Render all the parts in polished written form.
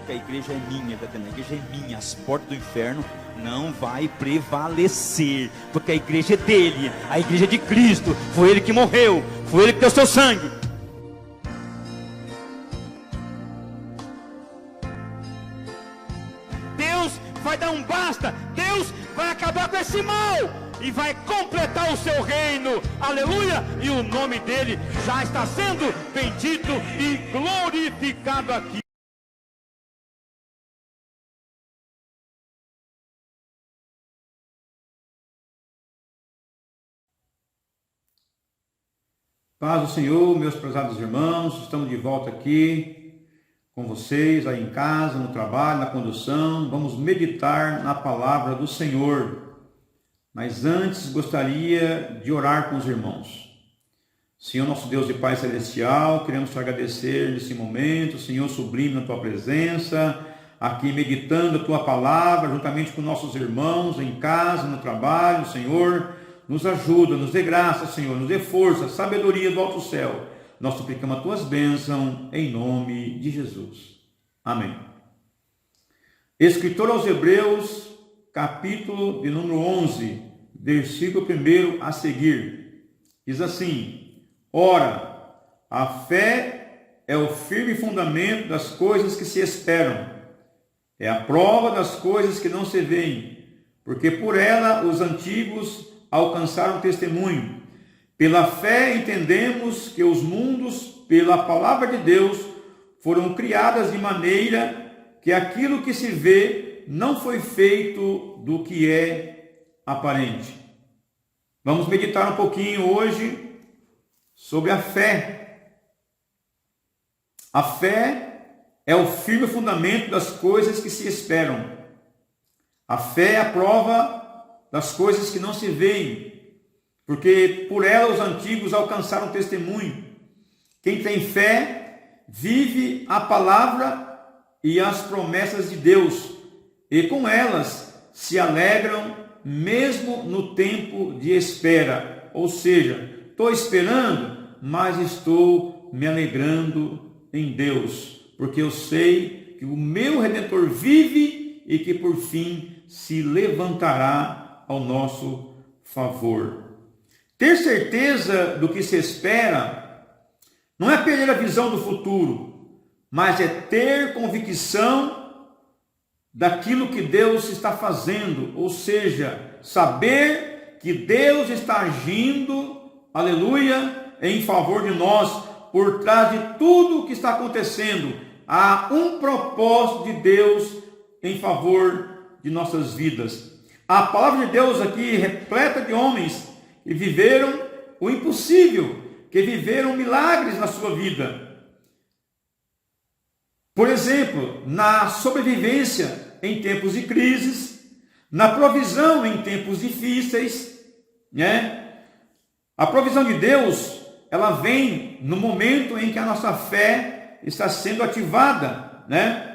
porque a igreja é minha, tá vendo? A igreja é minha, as portas do inferno não vai prevalecer, porque a igreja é dele, a igreja é de Cristo, foi ele que morreu, foi ele que deu seu sangue. Deus vai dar um basta, Deus vai acabar com esse mal e vai completar o seu reino, aleluia, e o nome dele já está sendo bendito e glorificado aqui. Paz do Senhor, meus prezados irmãos, estamos de volta aqui com vocês, aí em casa, no trabalho, na condução. Vamos meditar na palavra do Senhor. Mas antes gostaria de orar com os irmãos. Senhor, nosso Deus e Pai Celestial, queremos te agradecer nesse momento, Senhor, sublime na tua presença, aqui meditando a tua palavra, juntamente com nossos irmãos em casa, no trabalho, Senhor. Nos ajuda, nos dê graça, Senhor, nos dê força, sabedoria do alto céu. Nós suplicamos as tuas bênçãos em nome de Jesus. Amém. Escritor aos Hebreus, capítulo de número 11, versículo 1 a seguir. Diz assim: Ora, a fé é o firme fundamento das coisas que se esperam. É a prova das coisas que não se veem, porque por ela os antigos alcançaram testemunho. Pela fé entendemos que os mundos, pela palavra de Deus, foram criadas de maneira que aquilo que se vê não foi feito do que é aparente. Vamos meditar um pouquinho hoje sobre a fé. A fé é o firme fundamento das coisas que se esperam. A fé é a prova das coisas que não se veem, porque por ela os antigos alcançaram testemunho. Quem tem fé vive a palavra e as promessas de Deus, e com elas se alegram mesmo no tempo de espera. Ou seja, estou esperando, mas estou me alegrando em Deus, porque eu sei que o meu Redentor vive e que por fim se levantará ao nosso favor. Ter certeza do que se espera não é perder a visão do futuro, mas é ter convicção daquilo que Deus está fazendo, ou seja, saber que Deus está agindo, aleluia, em favor de nós, por trás de tudo o que está acontecendo. Há um propósito de Deus em favor de nossas vidas. A palavra de Deus aqui repleta de homens que viveram o impossível, que viveram milagres na sua vida. Por exemplo, na sobrevivência em tempos de crises, na provisão em tempos difíceis, né? A provisão de Deus, ela vem no momento em que a nossa fé está sendo ativada, né?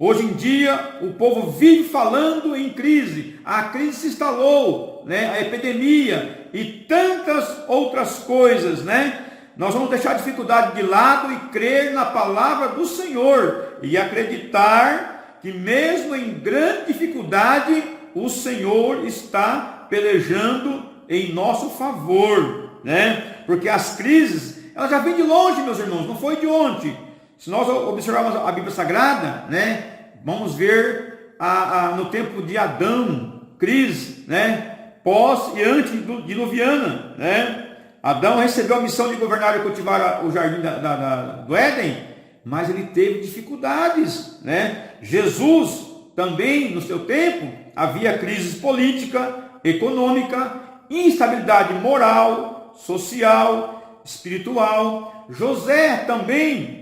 Hoje em dia, o povo vive falando em crise. A crise se instalou, né? A epidemia e tantas outras coisas, né? Nós vamos deixar a dificuldade de lado e crer na palavra do Senhor e acreditar que mesmo em grande dificuldade, o Senhor está pelejando em nosso favor, né? Porque as crises, elas já vêm de longe, meus irmãos, não foi de ontem. Se nós observarmos a Bíblia Sagrada, né, vamos ver no tempo de Adão, crise, né, pós e antediluviana, né? Adão recebeu a missão de governar e cultivar o jardim do Éden, mas ele teve dificuldades, né? Jesus também, no seu tempo, havia crise política, econômica, instabilidade moral, social, espiritual. José também,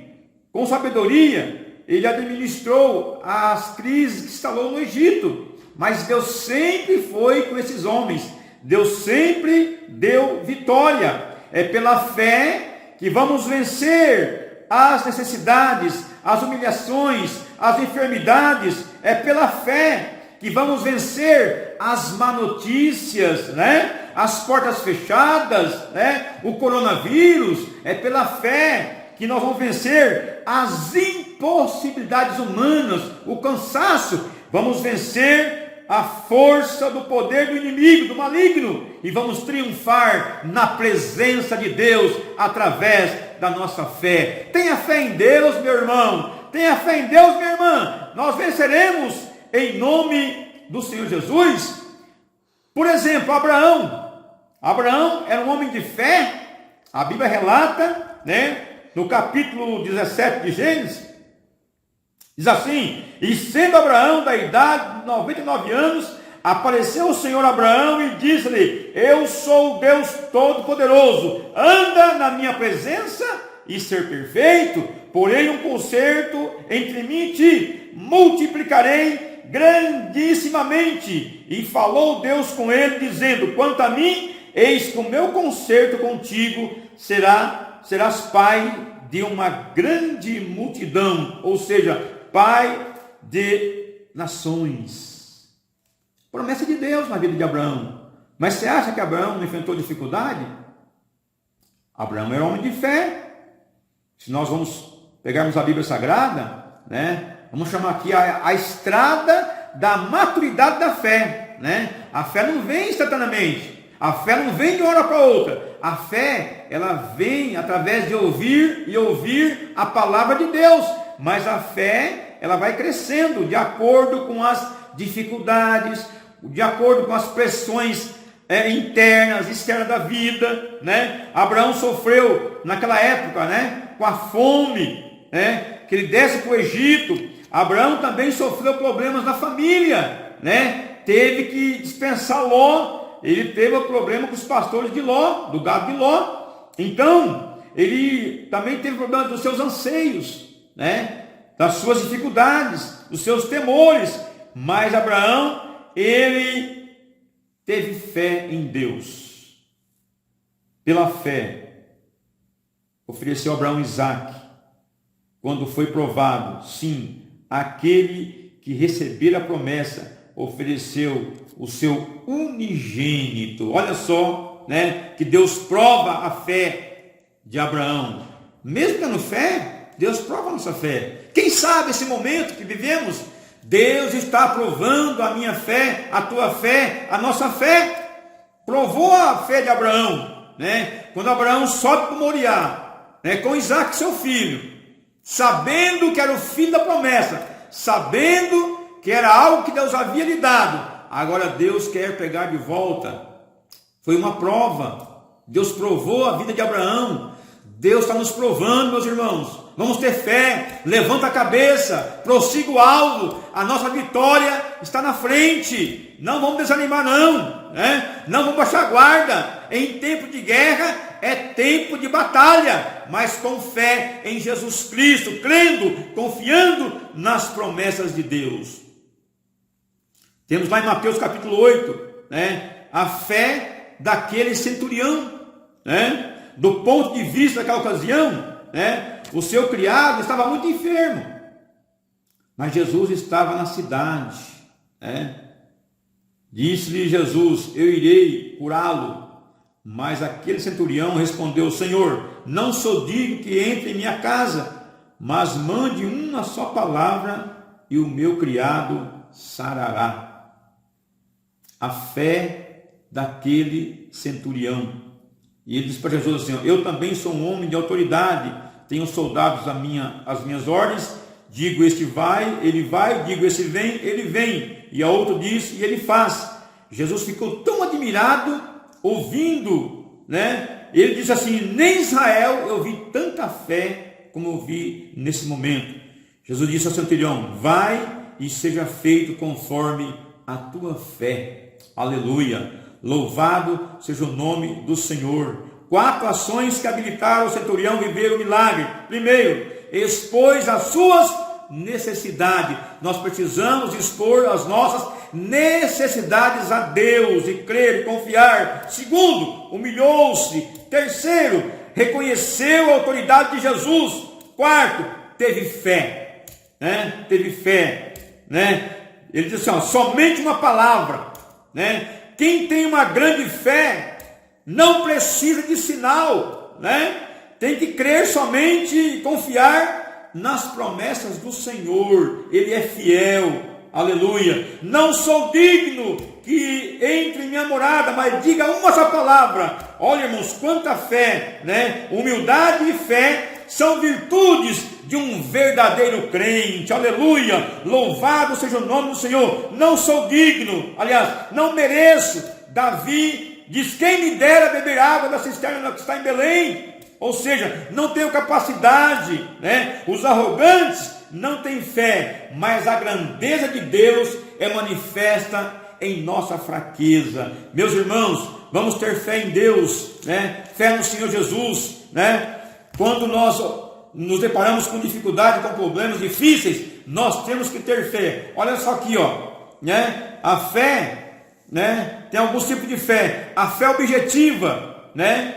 com sabedoria, ele administrou as crises que instalou no Egito, mas Deus sempre foi com esses homens, Deus sempre deu vitória. É pela fé que vamos vencer as necessidades, as humilhações, as enfermidades. É pela fé que vamos vencer as má notícias, né? As portas fechadas, né? O coronavírus. É pela fé que nós vamos vencer as intempéries impossibilidades humanas, o cansaço. Vamos vencer a força do poder do inimigo, do maligno, e vamos triunfar na presença de Deus através da nossa fé. Tenha fé em Deus, meu irmão. Tenha fé em Deus, minha irmã. Nós venceremos em nome do Senhor Jesus. Por exemplo, Abraão era um homem de fé. A Bíblia relata, no capítulo 17 de Gênesis, diz assim: e sendo Abraão da idade de 99 anos, apareceu o Senhor a Abraão e disse-lhe: eu sou o Deus Todo-Poderoso, anda na minha presença e ser perfeito, porém um concerto entre mim e ti, multiplicarei grandissimamente. E falou Deus com ele, dizendo: quanto a mim, eis que o meu concerto contigo serás pai de uma grande multidão, ou seja, pai de nações. Promessa de Deus na vida de Abraão. Mas você acha que Abraão não enfrentou dificuldade? Abraão era homem de fé. Se nós vamos pegarmos a Bíblia Sagrada, vamos chamar aqui a estrada da maturidade da fé, A fé não vem instantaneamente. A fé não vem de uma hora para outra. A fé, ela vem através de ouvir a palavra de Deus. Mas a fé, ela vai crescendo de acordo com as dificuldades, de acordo com as pressões internas, externas da vida, Abraão sofreu naquela época, com a fome, que ele desce para o Egito. Abraão também sofreu problemas na família, Teve que dispensar Ló. Ele teve o problema com os pastores de Ló, do gado de Ló. Então, ele também teve problema dos seus anseios, das suas dificuldades, dos seus temores. Mas Abraão, ele teve fé em Deus. Pela fé, ofereceu a Abraão Isaque. Quando foi provado, sim, aquele que recebera a promessa, ofereceu o seu unigênito. Olha só, que Deus prova a fé de Abraão. Mesmo tendo fé, Deus prova a nossa fé. Quem sabe esse momento que vivemos, Deus está provando a minha fé, a tua fé, a nossa fé. Provou a fé de Abraão, quando Abraão sobe para Moriá, com Isaque seu filho, sabendo que era o filho da promessa, sabendo que era algo que Deus havia lhe dado. Agora Deus quer pegar de volta. Foi uma prova. Deus provou a vida de Abraão. Deus está nos provando, meus irmãos. Vamos ter fé. Levanta a cabeça. Prossiga o alvo. A nossa vitória está na frente. Não vamos desanimar, não. Não vamos baixar a guarda. Em tempo de guerra é tempo de batalha. Mas com fé em Jesus Cristo. Crendo, confiando nas promessas de Deus. Temos lá em Mateus capítulo 8, a fé daquele centurião, do ponto de vista daquela ocasião, o seu criado estava muito enfermo, mas Jesus estava na cidade, disse-lhe Jesus: eu irei curá-lo. Mas aquele centurião respondeu: Senhor, não sou digno que entre em minha casa, mas mande uma só palavra e o meu criado sarará. A fé daquele centurião. E ele disse para Jesus assim: eu também sou um homem de autoridade, tenho soldados às minhas ordens, digo este vai, ele vai, digo este vem, ele vem, e a outro diz e ele faz. Jesus ficou tão admirado ouvindo, ele disse assim: nem em Israel eu vi tanta fé como eu vi nesse momento. Jesus disse ao centurião: vai e seja feito conforme a tua fé. Aleluia, louvado seja o nome do Senhor. 4 ações que habilitaram o centurião a viver o milagre. Primeiro, expôs as suas necessidades. Nós precisamos expor as nossas necessidades a Deus e crer e confiar. Segundo, humilhou-se. Terceiro, reconheceu a autoridade de Jesus. Quarto, teve fé, teve fé, Ele disse assim: somente uma palavra. Quem tem uma grande fé não precisa de sinal, tem que crer somente e confiar nas promessas do Senhor. Ele é fiel. Aleluia. Não sou digno que entre em minha morada, mas diga uma só palavra. Olha, irmãos, quanta fé, né? Humildade e fé são virtudes de um verdadeiro crente. Aleluia. Louvado seja o nome do Senhor. Não sou digno, aliás, não mereço. Davi diz: quem me dera beber água da cisterna que está em Belém. Ou seja, não tenho capacidade, né? Os arrogantes não têm fé, mas a grandeza de Deus é manifesta em nossa fraqueza. Meus irmãos, vamos ter fé em Deus, né? Fé no Senhor Jesus, né? Quando nós nos deparamos com dificuldade, com problemas difíceis, nós temos que ter fé. Olha só aqui, ó, né? A fé, né? Tem alguns tipos de fé. A fé objetiva, né?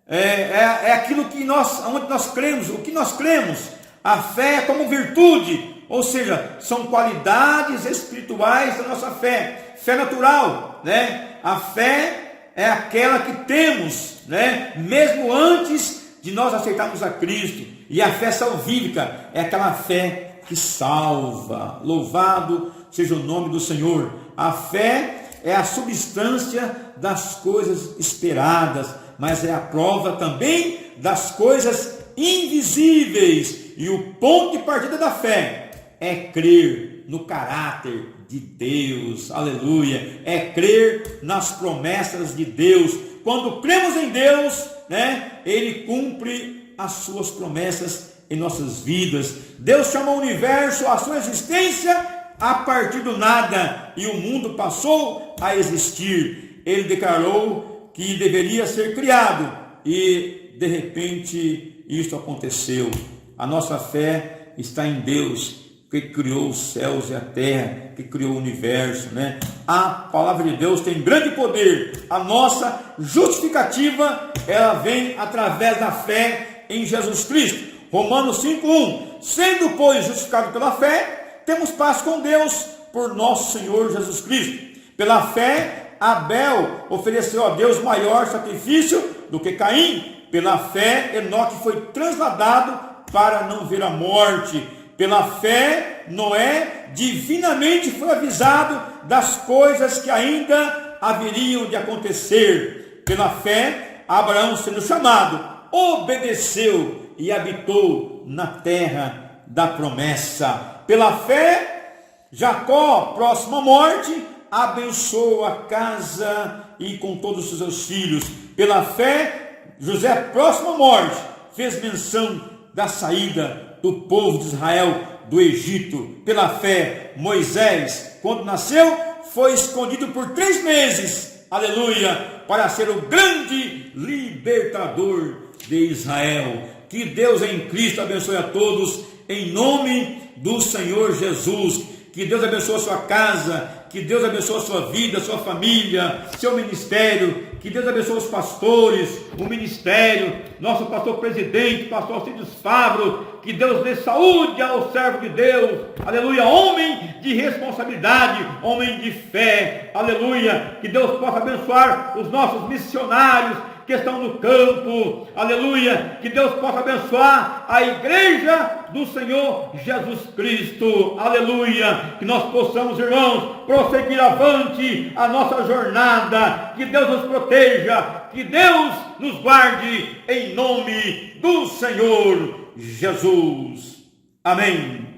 É aquilo que onde nós cremos, o que nós cremos. A fé é como virtude, ou seja, são qualidades espirituais da nossa fé. Fé natural, né? A fé é aquela que temos, né? Mesmo antes de nós aceitarmos a Cristo. E a fé salvífica é aquela fé que salva. Louvado seja o nome do Senhor. A fé é a substância das coisas esperadas, mas é a prova também das coisas invisíveis. E o ponto de partida da fé é crer no caráter de Deus. Aleluia. É crer nas promessas de Deus. Quando cremos em Deus, né, Ele cumpre as suas promessas em nossas vidas. Deus chamou o universo à sua existência a partir do nada, e o mundo passou a existir. Ele declarou que deveria ser criado, e de repente isso aconteceu. A nossa fé está em Deus, que criou os céus e a terra, que criou o universo, né? A palavra de Deus tem grande poder. A nossa justificativa, ela vem através da fé em Jesus Cristo. Romanos 5:1. Sendo, pois, justificados pela fé, temos paz com Deus por nosso Senhor Jesus Cristo. Pela fé, Abel ofereceu a Deus maior sacrifício do que Caim. Pela fé, Enoque foi trasladado para não ver a morte. Pela fé, Noé divinamente foi avisado das coisas que ainda haveriam de acontecer. Pela fé, Abraão, sendo chamado, obedeceu e habitou na terra da promessa. Pela fé, Jacó, próximo à morte, abençoou a casa e com todos os seus filhos. Pela fé, José, próximo à morte, fez menção da saída do povo de Israel do Egito. Pela fé, Moisés, quando nasceu, foi escondido por 3 meses, aleluia, para ser o grande libertador de Israel. Que Deus em Cristo abençoe a todos, em nome do Senhor Jesus. Que Deus abençoe a sua casa, que Deus abençoe a sua vida, a sua família, seu ministério. Que Deus abençoe os pastores, o ministério, nosso pastor presidente, pastor Alcides Fabro. Que Deus dê saúde ao servo de Deus, aleluia, homem de responsabilidade, homem de fé, aleluia. Que Deus possa abençoar os nossos missionários que estão no campo, aleluia. Que Deus possa abençoar a igreja do Senhor Jesus Cristo, aleluia. Que nós possamos, irmãos, prosseguir avante a nossa jornada. Que Deus nos proteja, que Deus nos guarde, em nome do Senhor Jesus. Amém.